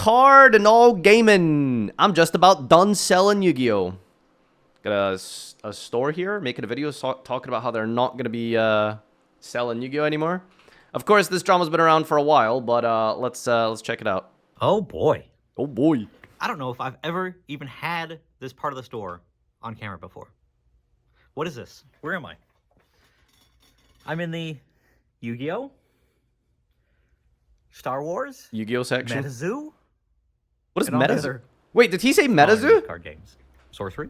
card and all gaming. I'm just about done selling Yu-Gi-Oh. Got a store here making a video talking about how they're not going to be selling Yu-Gi-Oh anymore. Of course, this drama's been around for a while, but let's check it out. Oh boy. Oh boy. I don't know if I've ever even had this part of the store on camera before. What is this? Where am I? I'm in the Yu-Gi-Oh, Star Wars, Yu-Gi-Oh section. MetaZoo. What is MetaZoo? Wait, did he say MetaZoo? Card games. Sorcery.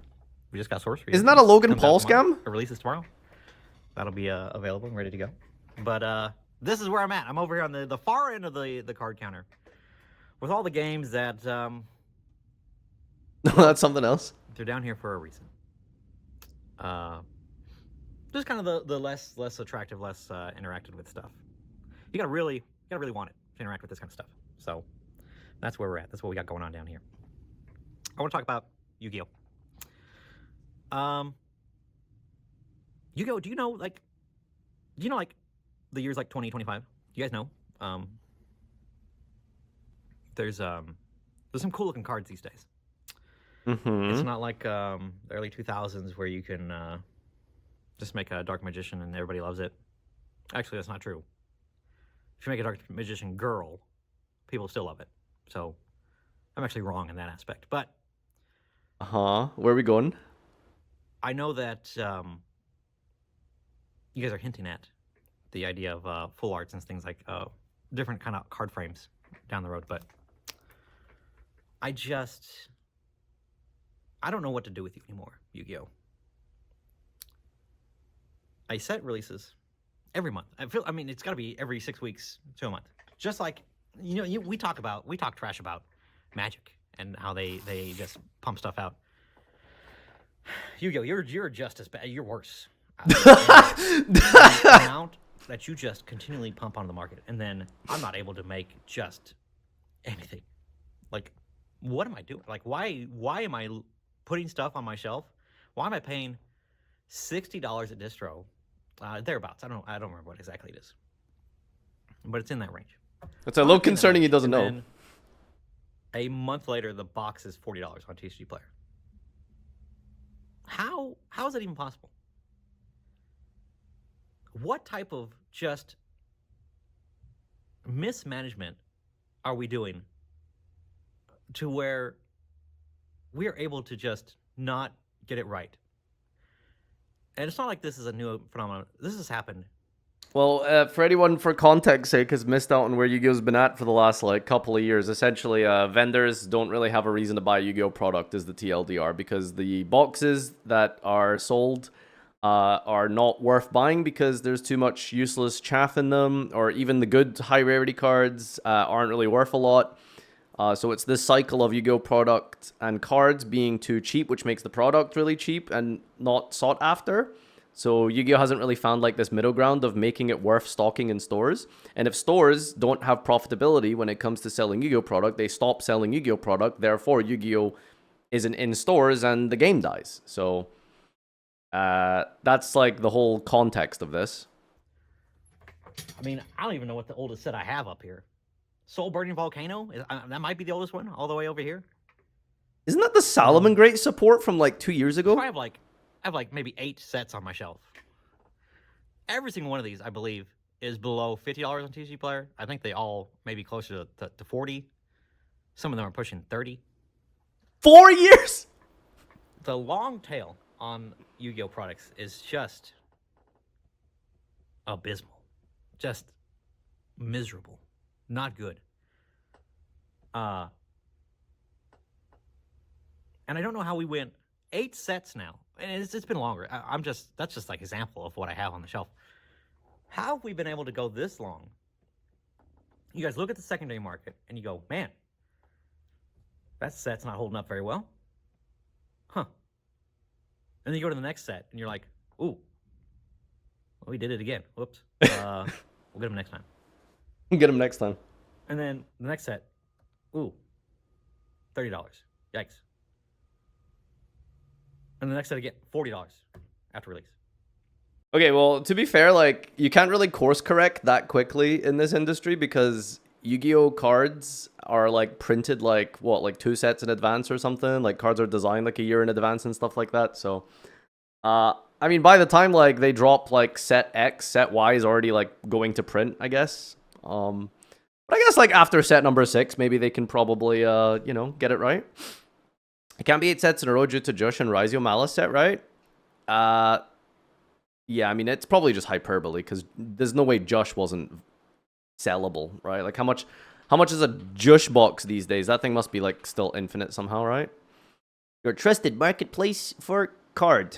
We just got Sorcery. Isn't that a Logan Paul scam? It releases tomorrow. That'll be available and ready to go. But this is where I'm at. I'm over here on the far end of the card counter with all the games that that's something else. They're down here for a reason. Just kind of the less attractive, less interacted with stuff. You gotta really want it to interact with this kind of stuff. So that's where we're at. That's what we got going on down here. I want to talk about Yu-Gi-Oh. Yu-Gi-Oh, do you know like the years like 2025? You guys know? There's some cool looking cards these days. It's not like the early 2000s where you can just make a Dark Magician and everybody loves it. Actually, that's not true. If you make a Dark Magician girl, people still love it. So I'm actually wrong in that aspect. But where are we going? I know that you guys are hinting at the idea of full arts and things like different kind of card frames down the road, but I don't know what to do with you anymore, Yu-Gi-Oh. A set releases every month. I mean, it's got to be every 6 weeks to a month. Just like, we talk trash about Magic and how they just pump stuff out. Yu-Gi-Oh, you're just as bad. You're worse. The amount that you just continually pump onto the market, and then I'm not able to make just anything. Like, what am I doing? Like, why am I putting stuff on my shelf? Why am I paying $60 at distro? Thereabouts. I don't remember what exactly it is, but it's in that range. It's a little concerning. He doesn't know. A month later, the box is $40 on TCG Player. How is that even possible? What type of just mismanagement are we doing to where we are able to just not get it right? And it's not like this is a new phenomenon. This has happened. Well, for anyone, for context sake, has missed out on where Yu-Gi-Oh's been at for the last couple of years. Essentially, vendors don't really have a reason to buy a Yu-Gi-Oh product, is the TLDR, because the boxes that are sold are not worth buying because there's too much useless chaff in them, or even the good high rarity cards aren't really worth a lot. So it's this cycle of Yu-Gi-Oh product and cards being too cheap, which makes the product really cheap and not sought after. So Yu-Gi-Oh hasn't really found like this middle ground of making it worth stocking in stores. And if stores don't have profitability when it comes to selling Yu-Gi-Oh product, they stop selling Yu-Gi-Oh product. Therefore, Yu-Gi-Oh isn't in stores and the game dies. So that's like the whole context of this. I mean, I don't even know what the oldest set I have up here. Soul Burning Volcano? That might be the oldest one, all the way over here. Isn't that the Salomon Great support from like 2 years ago? I have like maybe 8 sets on my shelf. Every single one of these, I believe, is below $50 on TCG Player. I think they all may be closer to 40. Some of them are pushing 30. 4 years? The long tail on Yu-Gi-Oh products is just abysmal. Just miserable. Not good. And I don't know how we went 8 sets now. And it's been longer. That's just like example of what I have on the shelf. How have we been able to go this long? You guys look at the secondary market and you go, man, that set's not holding up very well. Huh. And then you go to the next set and you're like, ooh, well, we did it again. Whoops. We'll get them next time. Get them next time. And then the next set, ooh, $30. Yikes. And the next set again, $40 after release. Okay, well, to be fair, like, you can't really course correct that quickly in this industry because Yu-Gi-Oh cards are like printed like what, like 2 sets in advance or something. Like cards are designed like a year in advance and stuff like that. So, I mean, by the time like they drop like set X, set Y is already like going to print, I guess. But I guess like after set number 6, maybe they can probably you know, get it right. It can't be 8 sets in a row due to Josh and Raizio Malice set, right? Yeah, I mean, it's probably just hyperbole because there's no way Josh wasn't sellable, right? Like how much is a Josh box these days? That thing must be like still infinite somehow, right? Your trusted marketplace for card.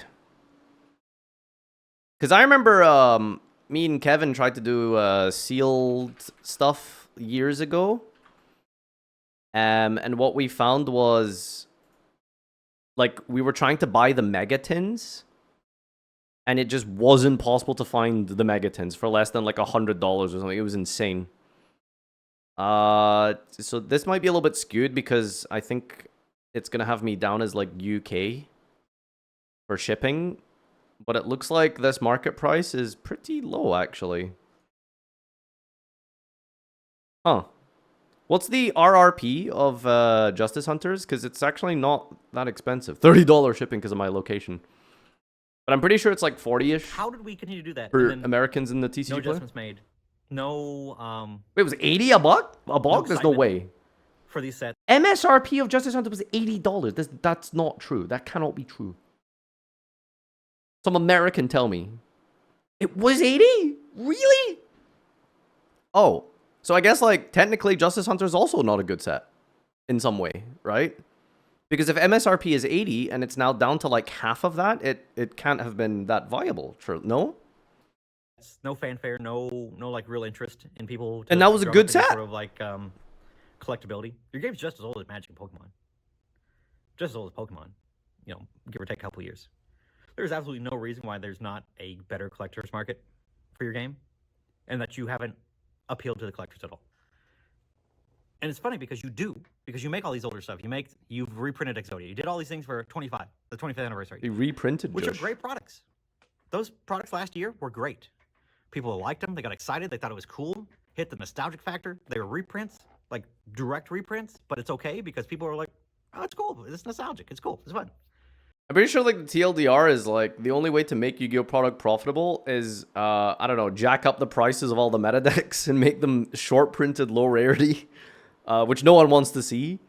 Because I remember me and Kevin tried to do sealed stuff years ago. And what we found was like we were trying to buy the megatins, and it just wasn't possible to find the megatins for less than like $100 or something. It was insane. So this might be a little bit skewed because I think it's gonna have me down as like UK for shipping, but it looks like this market price is pretty low actually. Huh. What's the RRP of Justice Hunters? Because it's actually not that expensive. $30 shipping because of my location. But I'm pretty sure it's like 40-ish. How did we continue to do that? For Americans in the TCG no player? adjustments made. No. Wait, it was 80 a buck? A buck? There's no way. For these sets. MSRP of Justice Hunter was $80. That's not true. That cannot be true. Some American tell me. It was 80? Really? Oh. So I guess, like, technically Justice Hunter is also not a good set. In some way, right? Because if MSRP is 80 and it's now down to, like, half of that, it can't have been that viable. True. No? No fanfare, no like real interest in people. And that was a good set. Sort of like collectibility. Your game's just as old as Magic and Pokemon. Just as old as Pokemon. You know, give or take a couple of years. There's absolutely no reason why there's not a better collector's market for your game, and that you haven't appealed to the collectors at all. And it's funny because you do, because you make all these older stuff. You've reprinted Exodia. You did all these things for the 25th anniversary. You reprinted, which are great products. Those products last year were great. People liked them. They got excited. They thought it was cool. Hit the nostalgic factor. They were reprints, like direct reprints, but it's okay because people are like, oh, it's cool. It's nostalgic. It's cool. It's fun. I'm pretty sure like the TLDR is like the only way to make Yu-Gi-Oh product profitable is I don't know, jack up the prices of all the meta decks and make them short printed low rarity, which no one wants to see,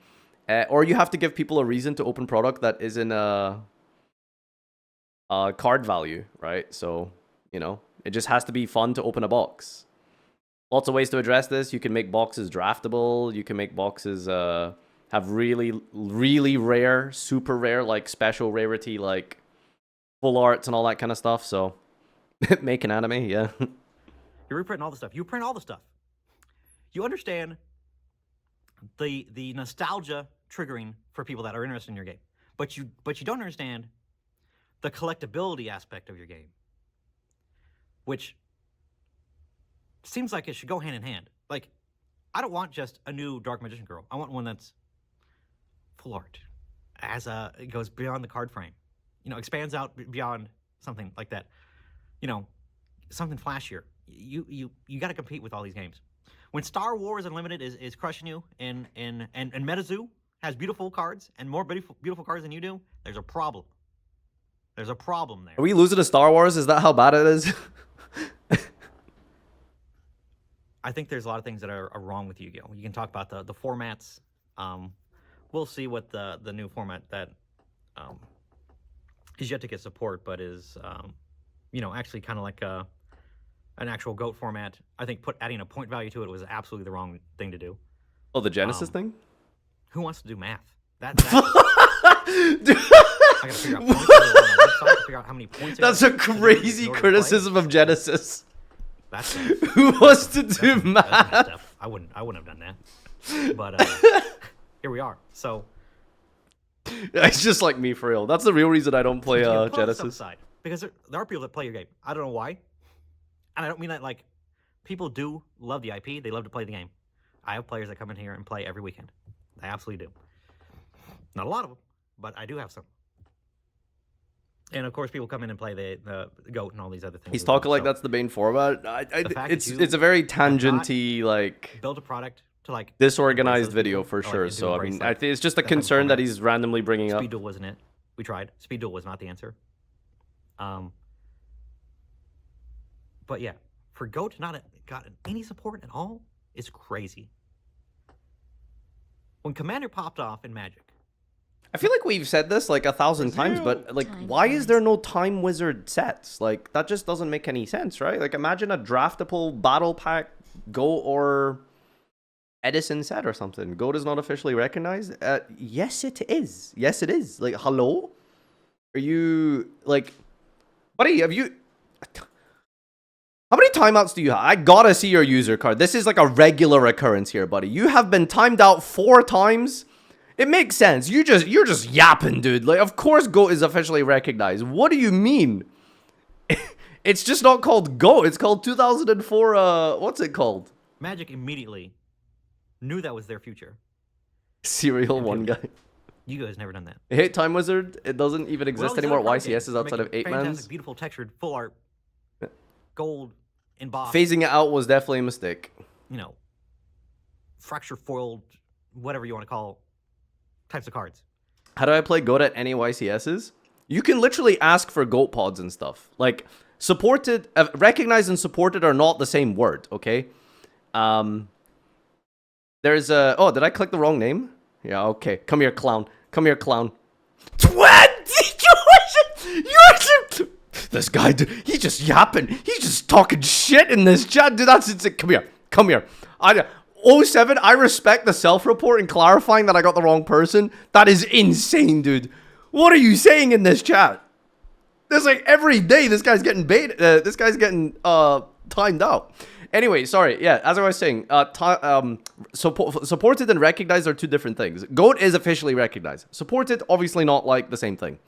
or you have to give people a reason to open product that isn't card value, right? So you know, it just has to be fun to open a box. Lots of ways to address this. You can make boxes draftable. You can make boxes have really, really rare, super rare, like special rarity, like full arts and all that kind of stuff. So make an anime, yeah. You're reprinting all the stuff. You print all the stuff. You understand the nostalgia triggering for people that are interested in your game, but you don't understand the collectability aspect of your game, which seems like it should go hand in hand. Like, I don't want just a new Dark Magician Girl. I want one that's full art, it goes beyond the card frame, you know, expands out beyond something like that, you know, something flashier. You got to compete with all these games. When Star Wars Unlimited is crushing you, and MetaZoo has beautiful cards and more beautiful cards than you do, there's a problem. There's a problem there. Are we losing to Star Wars? Is that how bad it is? I think there's a lot of things that are wrong with Yu-Gi-Oh! You can talk about the formats. We'll see what the new format that is yet to get support, but is you know, actually kind of like an actual GOAT format. I think adding a point value to it was absolutely the wrong thing to do. Oh, the Genesis thing? Who wants to do math? I gotta figure out points on the website, figure out how many points. That's a crazy criticism of Genesis. That's who wants to do math? I wouldn't have done that. But here we are. So it's just like me for real. That's the real reason I don't play Genesis. Aside, because there are people that play your game. I don't know why, and I don't mean that like people do love the IP. They love to play the game. I have players that come in here and play every weekend. I absolutely do. Not a lot of them, but I do have some. And of course, people come in and play the goat and all these other things. He's as well. talking like So that's the main format. fact It's that you it's a very have not tangenty, like build a product to like disorganized embrace those video people, for or, like, sure. and to So I embrace, mean, like, I think it's just a that type of concern that format. he's randomly bringing up. Speed duel wasn't it? We tried. Speed duel was not the answer. But yeah, for Go to not got any support at all is crazy. When Commander popped off in Magic, I feel like we've said this like 1,000 times, but like, why is there no Time Wizard sets? Like, that just doesn't make any sense, right? Like, imagine a draftable battle pack Go or Edison set or something. Goat is not officially recognized. Yes, it is. Yes, it is. Like, hello? Are you like, buddy? Have you? How many timeouts do you have? I gotta see your user card. This is like a regular occurrence here, buddy. You have been timed out 4 times. It makes sense. You're just yapping, dude. Like, of course, Goat is officially recognized. What do you mean? It's just not called Goat. It's called 2004. What's it called? Magic immediately knew that was their future. Serial one guy. Yugioh has never done that. Hey, Time Wizard. It doesn't even exist anymore. YCS is outside of 8 Fantastic, mans. beautiful, textured, full art, gold embossed. Phasing it out was definitely a mistake. You know, fracture foiled, whatever you want to call types of cards. How do I play Goat at any YCSs? You can literally ask for Goat pods and stuff. Like, supported, recognized and supported are not the same word, okay? There's a... Oh, did I click the wrong name? Yeah, okay. Come here, clown. Come here, clown. 20! This guy, dude, he's just yapping. He's just talking shit in this chat. Dude, that's it. Come here. Come here. 07, I respect the self-report and clarifying that I got the wrong person. That is insane, dude. What are you saying in this chat? There's like every day this guy's getting bait. This guy's getting timed out. Anyway, sorry. Yeah, as I was saying, supported and recognized are 2 different things. Goat is officially recognized. Supported, obviously not like the same thing.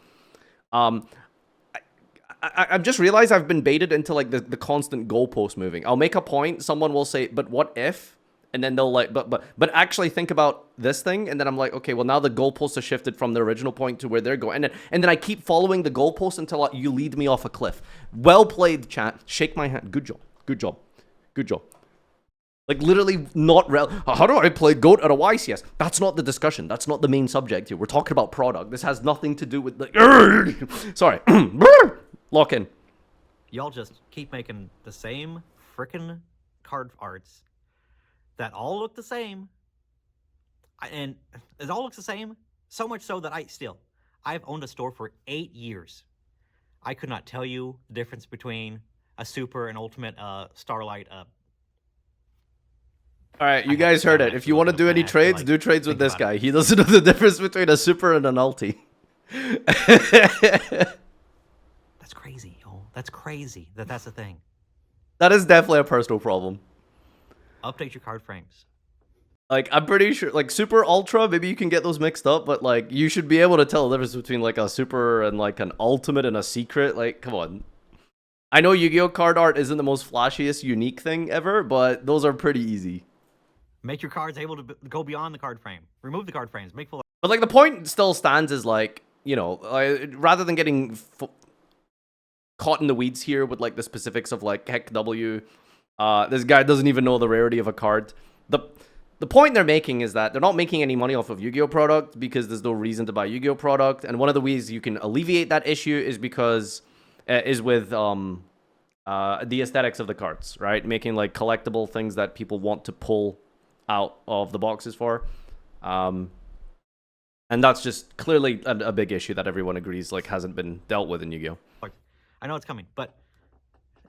I've just realized I've been baited into like the constant goalpost moving. I'll make a point. Someone will say, but what if? And then they'll like, but actually think about this thing. And then I'm like, okay, well now the goalposts have shifted from the original point to where they're going. And then I keep following the goalpost until you lead me off a cliff. Well played, chat. Shake my hand. Good job. Good job. Good job. Like literally not how do I play Goat at a YCS? That's not the discussion. That's not the main subject here. We're talking about product. This has nothing to do with the... Sorry. Lock in. Y'all just keep making the same frickin' card arts that all look the same. And it all looks the same, so much so that I've owned a store for 8 years. I could not tell you the difference between a Super and Ultimate Starlight. All right, you guys heard it. If you want to do any trades, do trades with this guy. He doesn't know the difference between a Super and an Ulti. That's crazy, yo. That's crazy that's the thing. That is definitely a personal problem. Update your card frames. Like, I'm pretty sure, like, Super Ultra, maybe you can get those mixed up, but, like, you should be able to tell the difference between, like, a Super and, like, an Ultimate and a Secret. Like, come on. I know Yu-Gi-Oh! Card art isn't the most flashiest, unique thing ever, but those are pretty easy. Make your cards able to go beyond the card frame. Remove the card frames. Make full... But, like, the point still stands is, like, you know, rather than getting caught in the weeds here with, like, the specifics of, like, Heck W, this guy doesn't even know the rarity of a card. The point they're making is that they're not making any money off of Yu-Gi-Oh! Product because there's no reason to buy Yu-Gi-Oh! Product. And one of the ways you can alleviate that issue is because is with the aesthetics of the cards, right? Making like collectible things that people want to pull out of the boxes for. And that's just clearly a big issue that everyone agrees like hasn't been dealt with in Yu-Gi-Oh! I know it's coming, but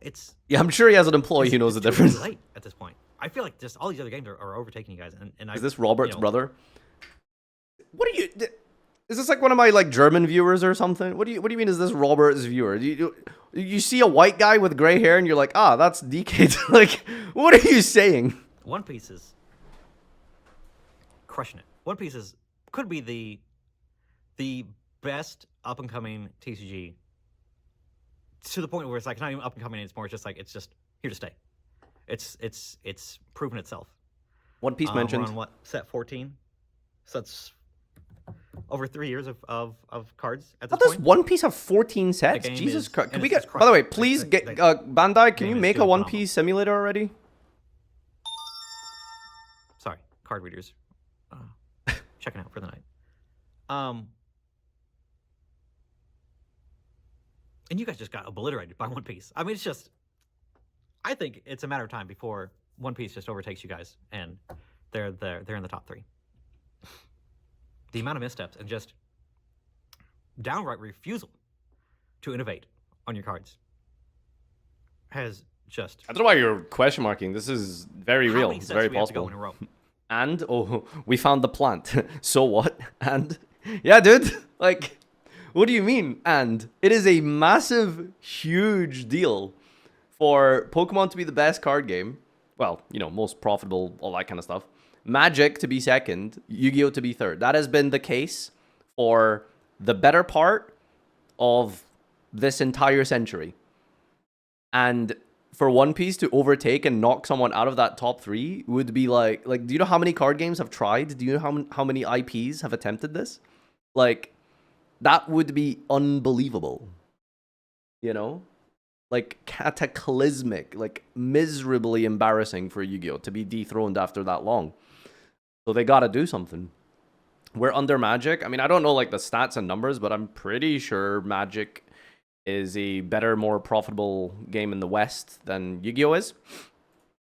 it's... Yeah, I'm sure he has an employee who knows the difference. It's late at this point. I feel like just all these other games are overtaking you guys. And is this Robert's brother? What are you... Is this like one of my like German viewers or something? What do you mean is this Robert's viewer? You see a white guy with gray hair and you're like, ah, that's DK. Like, what are you saying? One Piece is crushing it. One Piece could be the best up and coming TCG, to the point where it's like not even up and coming. It's more just like it's just here to stay. It's proven itself. One Piece mentioned. We're on what, set 14? So that's over 3 years of cards at How this does point. One Piece have 14 sets? game Jesus is- Christ. Can and we it's get... By the way, crushed. please Like, get... like, Bandai, can game you is make a doing One phenomenal. Piece simulator already? Sorry, card readers. Checking out for the night. And you guys just got obliterated by One Piece. I mean, it's just... I think it's a matter of time before One Piece just overtakes you guys, and they're in the top 3. The amount of missteps and just downright refusal to innovate on your cards has just... I don't know why you're question marking. This is very How real. many It's sets very do we have to go possible. in a row? And, oh, we found the plant. So what? And, yeah, dude. Like, what do you mean? And it is a massive, huge deal for Pokemon to be the best card game. Well, you know, most profitable, all that kind of stuff. Magic to be second, Yu-Gi-Oh to be third. That has been the case for the better part of this entire century. And for One Piece to overtake and knock someone out of that top 3 would be like, do you know how many card games have tried? Do you know how many IPs have attempted this? Like, that would be unbelievable. You know? Like, cataclysmic, like, miserably embarrassing for Yu-Gi-Oh! To be dethroned after that long. So they gotta do something. We're under Magic. I mean, I don't know, like, the stats and numbers, but I'm pretty sure Magic is a better, more profitable game in the West than Yu-Gi-Oh! Is.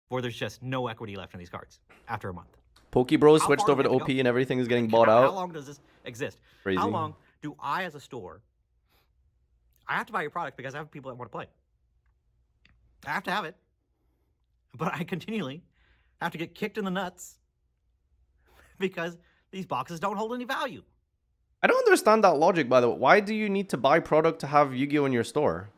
Or there's just no equity left in these cards after a month. Pokebros How switched far over do to we have OP to go? and everything is getting bought How out. long does this exist? Crazy. How long do I, as a store, I have to buy your product because I have people that want to play. I have to have it. But I continually have to get kicked in the nuts because these boxes don't hold any value. I don't understand that logic, by the way. Why do you need to buy product to have Yu-Gi-Oh! In your store?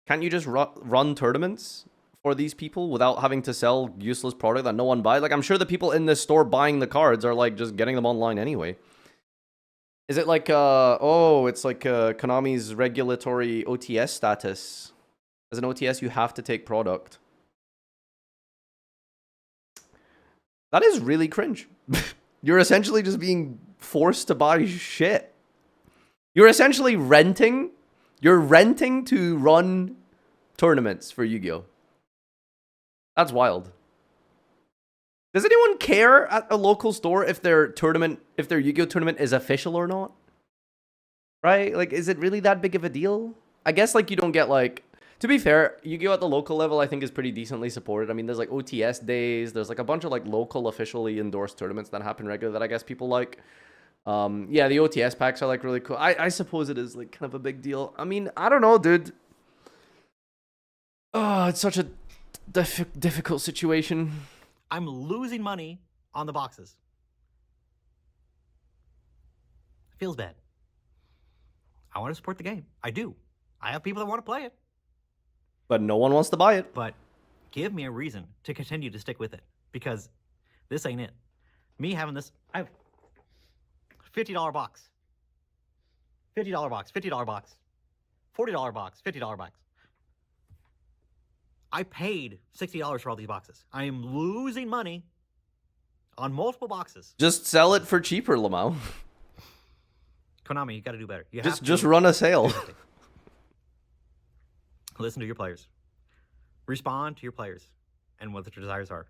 Can't you just run tournaments for these people without having to sell useless product that no one buys? Like, I'm sure the people in this store buying the cards are, like, just getting them online anyway. Is it like, it's like Konami's regulatory OTS status. As an OTS, you have to take product. That is really cringe. You're essentially just being forced to buy shit. You're essentially renting. You're renting to run tournaments for Yu-Gi-Oh! That's wild. Does anyone care at a local store if their Yu-Gi-Oh! Tournament is official or not? Right? Like, is it really that big of a deal? I guess, like, you don't get, like... To be fair, Yu-Gi-Oh! At the local level, I think, is pretty decently supported. I mean, there's, like, OTS days. There's, like, a bunch of, like, local officially endorsed tournaments that happen regularly that I guess people like. Yeah, the OTS packs are, like, really cool. I suppose it is, like, kind of a big deal. I mean, I don't know, dude. Oh, it's such a difficult situation. I'm losing money on the boxes. Feels bad. I want to support the game. I do. I have people that want to play it. But no one wants to buy it. But give me a reason to continue to stick with it, because this ain't it. Me having this, I have $50 box, $50 box, $50 box, $40 box, $50 box. I paid $60 for all these boxes. I am losing money on multiple boxes. Just sell it for cheaper, Lamau. Konami, you got to do better. You Just run a sale. Listen to your players. Respond to your players and what their desires are.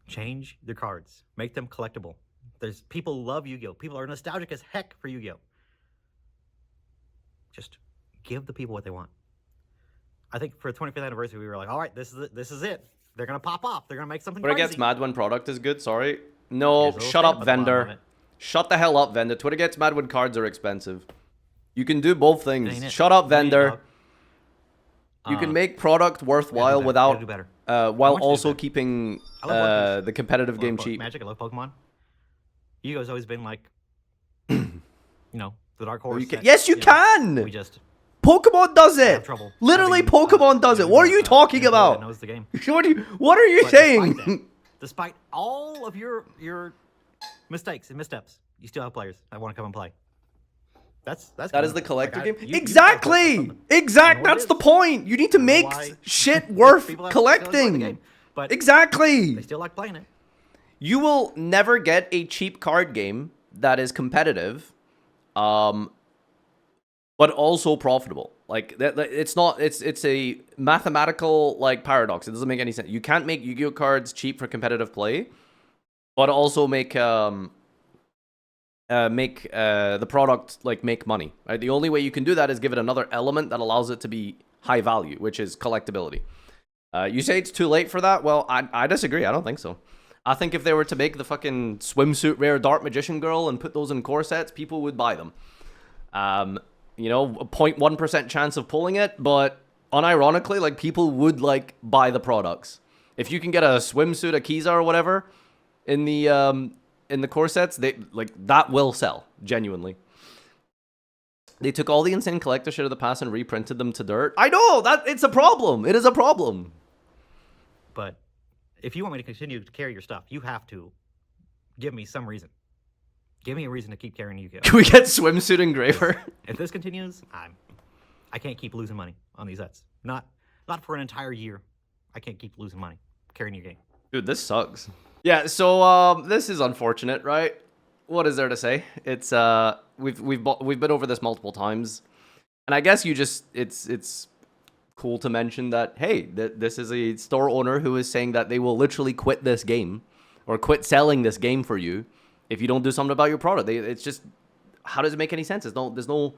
Change their cards. Make them collectible. There's people love Yu-Gi-Oh! People are nostalgic as heck for Yu-Gi-Oh! Just give the people what they want. I think for the 25th anniversary, we were like, all right, this is it. They're going to pop off. They're going to make something Twitter crazy. gets mad when product is good, sorry. No, There's a little shut stamp up, at the bottom of vendor. it. Shut the hell up, vendor. Twitter gets mad when cards are expensive. You can do both Ain't things. it? Shut up, Ain't it, vendor. dog? You can make product worthwhile better. without, Gotta do better. while want you to do also better. keeping I love One Piece. the competitive I love game cheap. Magic, I love Pokemon. Yu-Gi-Oh's always been like, you know, the dark horse. Yes, you can! We just Pokemon does have it! trouble. Literally, having, Pokemon does it. What are you talking that about? knows the game. What are you But saying? Despite all of your mistakes and missteps, you still have players that want to come and play. That is the collector game. you Exactly. That's the point. You need to make shit worth collecting. But Exactly. they still like playing it. You will never get a cheap card game that is competitive, but also profitable. Like it's not. It's a mathematical like paradox. It doesn't make any sense. You can't make Yu-Gi-Oh cards cheap for competitive play, but also make the product like make money. Right. The only way you can do that is give it another element that allows it to be high value, which is collectability. You say it's too late for that? Well, I disagree. I don't think so. I think if they were to make the fucking swimsuit rare Dark Magician Girl and put those in core sets, people would buy them. You know, a 0.1% chance of pulling it, but unironically, like, people would, like, buy the products. If you can get a swimsuit, a Kiza or whatever in the core sets, that will sell, genuinely. They took all the insane collector shit of the past and reprinted them to dirt. I know, it's a problem. It is a problem. But if you want me to continue to carry your stuff, you have to give me some reason. Give me a reason to keep carrying Yu-Gi-Oh. Can we get swimsuit engraver? If this continues, I can't keep losing money on these sets. Not for an entire year. I can't keep losing money carrying your game. Dude, this sucks. Yeah, so this is unfortunate, right? What is there to say? It's we've been over this multiple times, and I guess it's cool to mention that, hey, this is a store owner who is saying that they will literally quit this game or quit selling this game for you if you don't do something about your product. It's just, how does it make any sense? There's no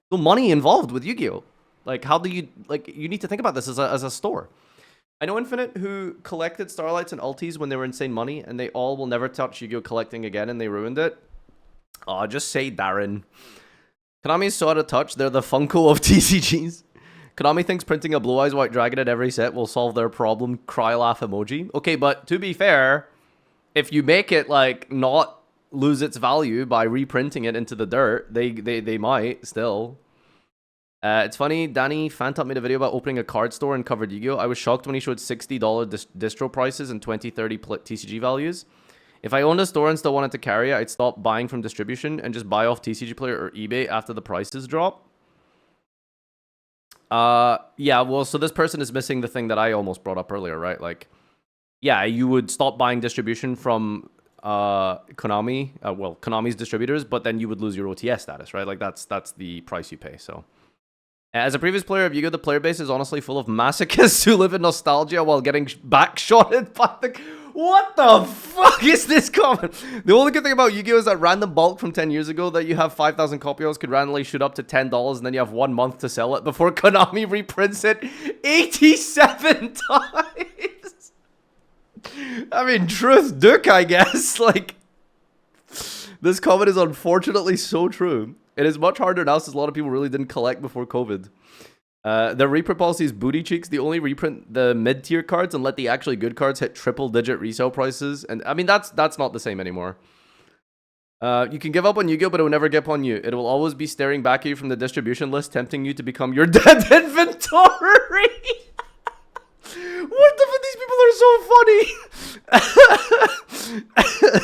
money involved with Yu-Gi-Oh. Like, how do you, like, you need to think about this as a store. I know Infinite who collected Starlights and Ultis when they were insane money, and they all will never touch Yu-Gi-Oh collecting again, and they ruined it. Just say Darren. Konami's so out of touch, they're the Funko of TCGs. Konami thinks printing a Blue Eyes White Dragon at every set will solve their problem. Cry laugh emoji. Okay, but to be fair, if you make it, like, not lose its value by reprinting it into the dirt, they might still. It's funny, Danny Fantop made a video about opening a card store and covered Yu-Gi-Oh! I was shocked when he showed $60 distro prices and 20-30 TCG values. If I owned a store and still wanted to carry it, I'd stop buying from distribution and just buy off TCG Player or eBay after the prices drop. Yeah, well, so this person is missing the thing that I almost brought up earlier, right? Like, yeah, you would stop buying distribution from Konami, Konami's distributors, but then you would lose your OTS status, right? Like, that's the price you pay, so. As a previous player of Yu-Gi-Oh, the player base is honestly full of masochists who live in nostalgia while getting backshotted by the... What the fuck is this comment? The only good thing about Yu-Gi-Oh is that random bulk from 10 years ago that you have 5,000 copies could randomly shoot up to $10, and then you have 1 month to sell it before Konami reprints it 87 times. I mean, truth Duke, I guess. Like, this comment is unfortunately so true. It is much harder now since a lot of people really didn't collect before COVID. The reprint policy is booty cheeks. They only reprint the mid-tier cards and let the actually good cards hit triple-digit resale prices. And I mean, that's not the same anymore. You can give up on Yu-Gi-Oh, but it will never give up on you. It will always be staring back at you from the distribution list, tempting you to become your dead inventory. What the fuck? These people are so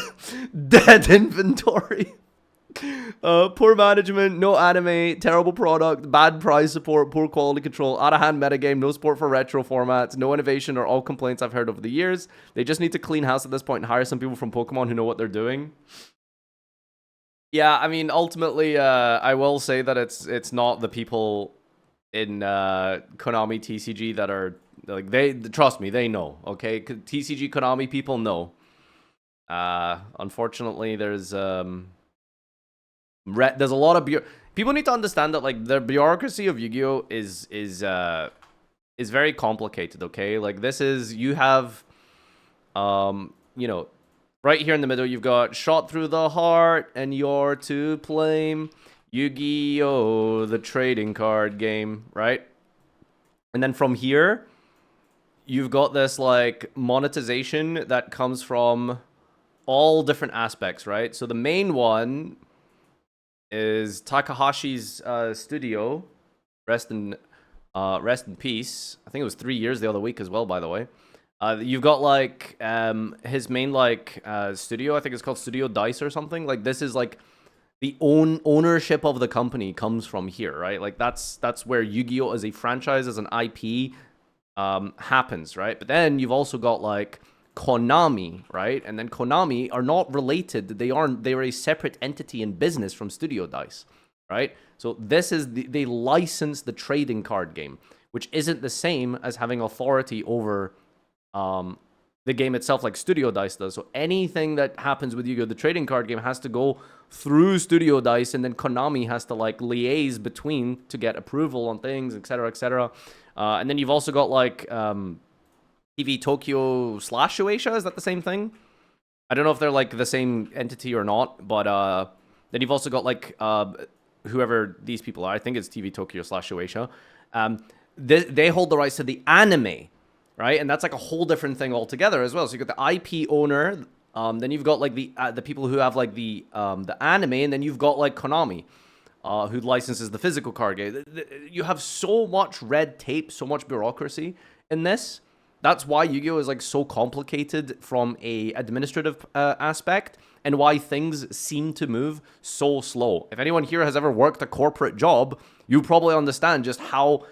funny. Dead inventory. Poor management, no anime, terrible product, bad price support, poor quality control, out-of-hand metagame, no support for retro formats, no innovation are all complaints I've heard over the years. They just need to clean house at this point and hire some people from Pokemon who know what they're doing. Yeah, I mean, ultimately, I will say that it's not the people in Konami TCG that are, like, trust me, they know, okay? TCG Konami people know. Unfortunately, there's a lot of people need to understand that, like, the bureaucracy of Yu-Gi-Oh is very complicated. Okay, like, this is, you have you know, right here in the middle you've got Shot Through the Heart and You're to Blame, Yu-Gi-Oh, the trading card game, right? And then from here you've got this, like, monetization that comes from all different aspects, right? So the main one is Takahashi's studio. Rest in peace. I think it was 3 years the other week as well, by the way. You've got, like, his main, like, studio. I think it's called Studio Dice or something. Like, this is, like, the ownership of the company comes from here, right? Like, that's where Yu-Gi-Oh as a franchise, as an IP, happens, right? But then you've also got, like, Konami, right? And then Konami are not related. They're a separate entity in business from Studio Dice, right? So this is they license the trading card game, which isn't the same as having authority over the game itself like Studio Dice does. So anything that happens with Yu-Gi-Oh! The trading card game has to go through Studio Dice, and then Konami has to like liaise between to get approval on things, etc., etc. And then you've also got like TV Tokyo / Shueisha. Is that the same thing? I don't know if they're like the same entity or not, but then you've also got like whoever these people are. I think it's TV Tokyo / Shueisha. They hold the rights to the anime, right? And that's like a whole different thing altogether as well. So you got the IP owner, then you've got like the people who have like the anime, and then you've got like Konami, who licenses the physical card game. You have so much red tape, so much bureaucracy in this. That's why Yu-Gi-Oh! Is like so complicated from a administrative aspect, and why things seem to move so slow. If anyone here has ever worked a corporate job, you probably understand just how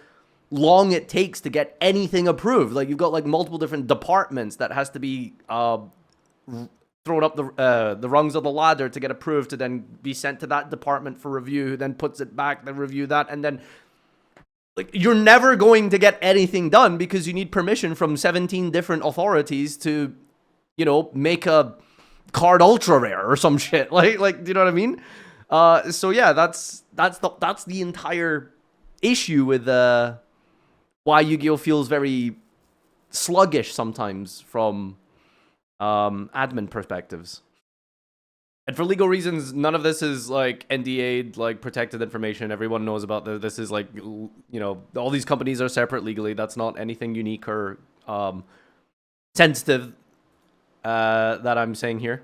long it takes to get anything approved. Like you've got like multiple different departments that has to be thrown up the rungs of the ladder to get approved, to then be sent to that department for review, who then puts it back, then review that, and then like you're never going to get anything done because you need permission from 17 different authorities to, you know, make a card ultra rare or some shit. Like do you know what I mean? So yeah, that's the entire issue with why Yu-Gi-Oh! Feels very sluggish sometimes from admin perspectives. And for legal reasons, none of this is like NDA'd, like protected information. Everyone knows about this. Is like, you know, all these companies are separate legally. That's not anything unique or sensitive that I'm saying here.